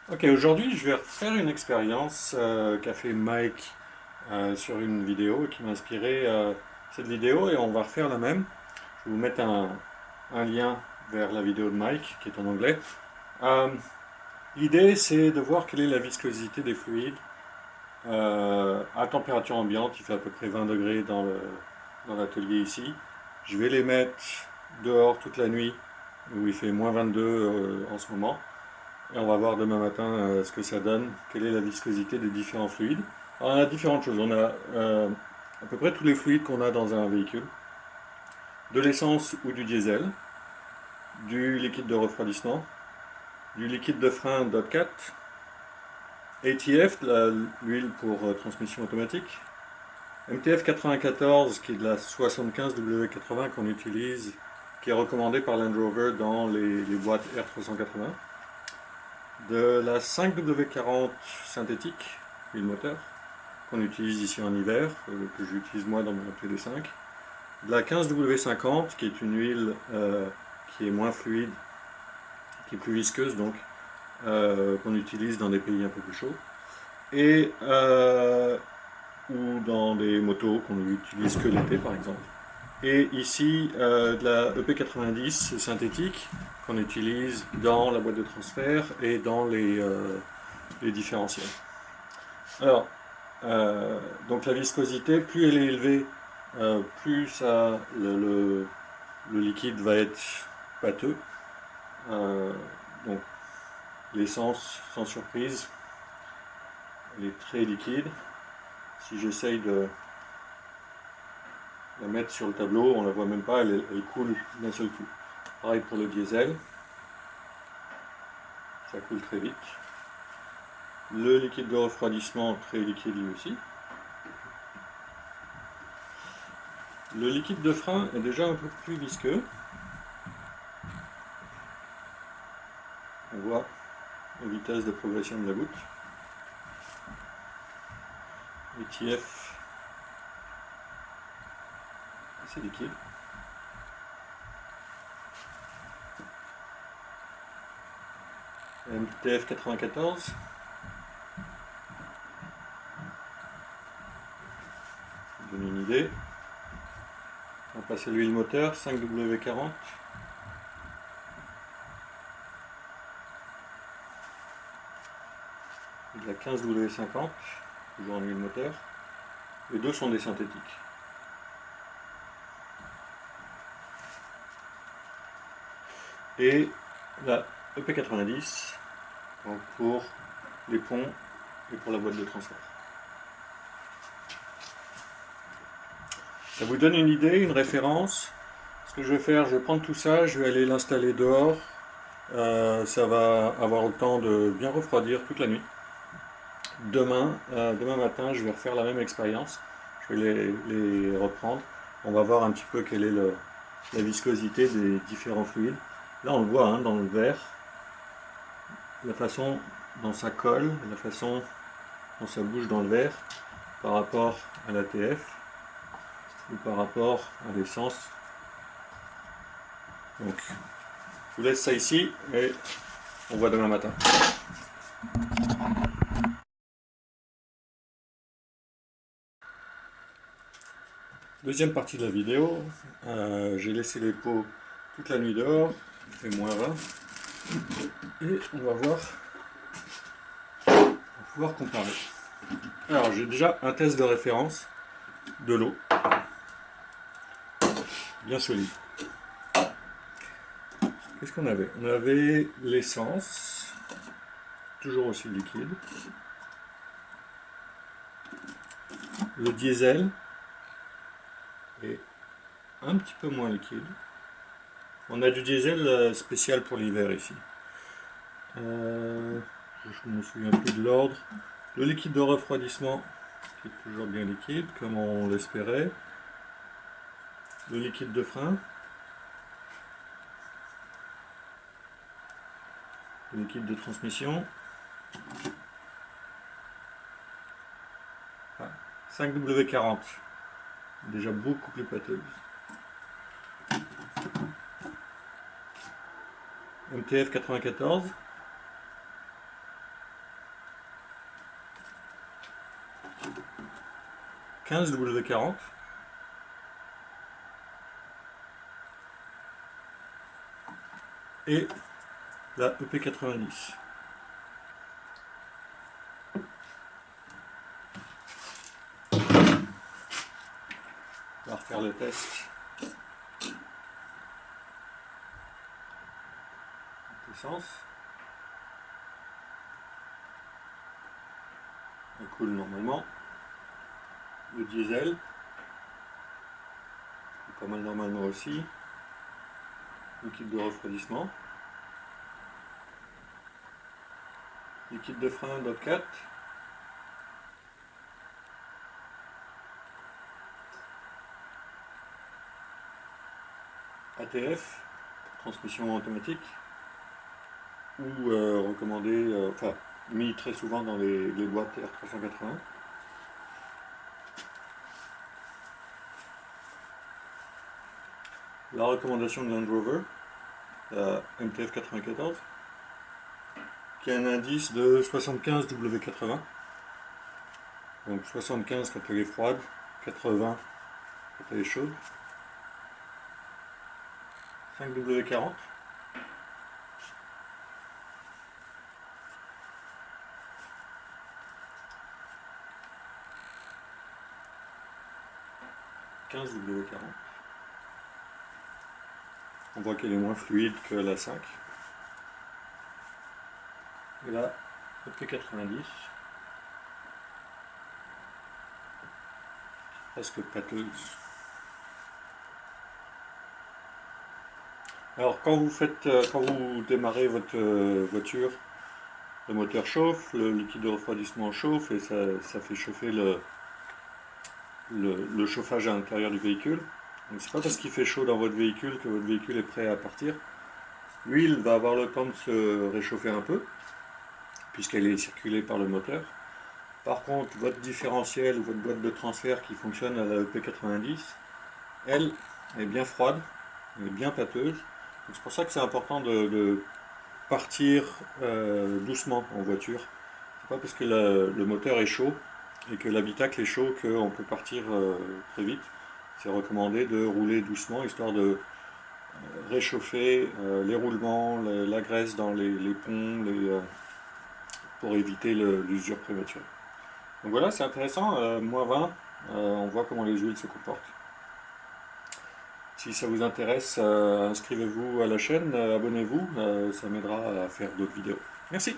Ok, aujourd'hui je vais refaire une expérience qu'a fait Mike sur une vidéo qui m'a inspiré cette vidéo et on va refaire la même. Je vais vous mettre un lien vers la vidéo de Mike qui est en anglais. Euh, L'idée c'est de voir quelle est la viscosité des fluides à température ambiante. Il fait à peu près 20 degrés dans l'atelier ici. Je vais les mettre dehors toute la nuit où il fait moins 22 en ce moment. Et on va voir demain matin ce que ça donne, quelle est la viscosité des différents fluides. Alors, on a différentes choses. On a à peu près tous les fluides qu'on a dans un véhicule. De l'essence ou du diesel, du liquide de refroidissement, du liquide de frein DOT4, ATF, l'huile pour transmission automatique, MTF 94 qui est de la 75W80 qu'on utilise, qui est recommandée par Land Rover dans les boîtes R380, de la 5W40 synthétique, huile moteur, qu'on utilise ici en hiver, que j'utilise moi dans mon PD5. De la 15W50, qui est une huile qui est moins fluide, qui est plus visqueuse, donc, qu'on utilise dans des pays un peu plus chauds. Et, ou dans des motos qu'on n'utilise que l'été, par exemple. Et ici, de la EP90 synthétique, qu'on utilise dans la boîte de transfert et dans les différentiels. Alors, donc la viscosité, plus elle est élevée, plus le liquide va être pâteux. Euh, donc l'essence, sans surprise, elle est très liquide. Si j'essaye de la mettre sur le tableau, on ne la voit même pas, elle coule d'un seul coup. Pareil pour le diesel, ça coule très vite. Le liquide de refroidissement, très liquide lui aussi. Le liquide de frein est déjà un peu plus visqueux. On voit la vitesse de progression de la goutte. ETF assez liquide. MTF 94. Ça donne une idée. On va passer l'huile moteur, 5W40. Et de la 15W50, toujours en huile moteur. Les deux sont des synthétiques. Et la EP90 pour les ponts et pour la boîte de transfert. Ça vous donne une idée, une référence. Ce que je vais faire, je vais prendre tout ça, je vais aller l'installer dehors. Ça va avoir le temps de bien refroidir toute la nuit. Demain matin, je vais refaire la même expérience. Je vais les reprendre. On va voir un petit peu quelle est la viscosité des différents fluides. Là, on le voit hein, dans le verre, la façon dont ça colle, la façon dont ça bouge dans le verre par rapport à l'ATF ou par rapport à l'essence. Donc, je vous laisse ça ici et on voit demain matin. Deuxième partie de la vidéo, j'ai laissé les pots toute la nuit dehors, il fait -20, et on va voir, on va pouvoir comparer. Alors j'ai déjà un test de référence de l'eau, bien solide. Qu'est-ce qu'on avait? On avait l'essence, toujours aussi liquide, le diesel est un petit peu moins liquide. On a du diesel spécial pour l'hiver ici. Je ne me souviens plus de l'ordre. Le liquide de refroidissement qui est toujours bien liquide, comme on l'espérait. Le liquide de frein. Le liquide de transmission. Ah, 5W40. Déjà beaucoup plus pâteuse. MTF 94. 15W40. Et la EP90. On va refaire le test. Essence. Elle coule normalement. Le diesel. Pas mal normalement aussi. Liquide de refroidissement. Liquide de frein Bobcat. ATF, transmission automatique, ou recommandé, enfin mis très souvent dans les boîtes R380. La recommandation de Land Rover, la MTF 94, qui a un indice de 75W80. Donc 75 quand elle est froide, 80 quand elle est chaude. 5W40. W40. On voit qu'elle est moins fluide que la 5. Et là, EP90. Presque pâteuse. Alors quand vous démarrez votre voiture, le moteur chauffe, le liquide de refroidissement chauffe et ça fait chauffer le chauffage à l'intérieur du véhicule. Donc c'est pas parce qu'il fait chaud dans votre véhicule que votre véhicule est prêt à partir. L'huile va avoir le temps de se réchauffer un peu, puisqu'elle est circulée par le moteur. Par contre, votre différentiel ou votre boîte de transfert qui fonctionne à la EP90, elle est bien froide, elle est bien pâteuse. C'est pour ça que c'est important de partir doucement en voiture. C'est pas parce que le moteur est chaud et que l'habitacle est chaud qu'on peut partir très vite. C'est recommandé de rouler doucement histoire de réchauffer les roulements, la graisse dans les ponts, pour éviter l'usure prématurée. Donc voilà, c'est intéressant, moins 20, on voit comment les huiles se comportent. Si ça vous intéresse, inscrivez-vous à la chaîne, abonnez-vous, ça m'aidera à faire d'autres vidéos. Merci.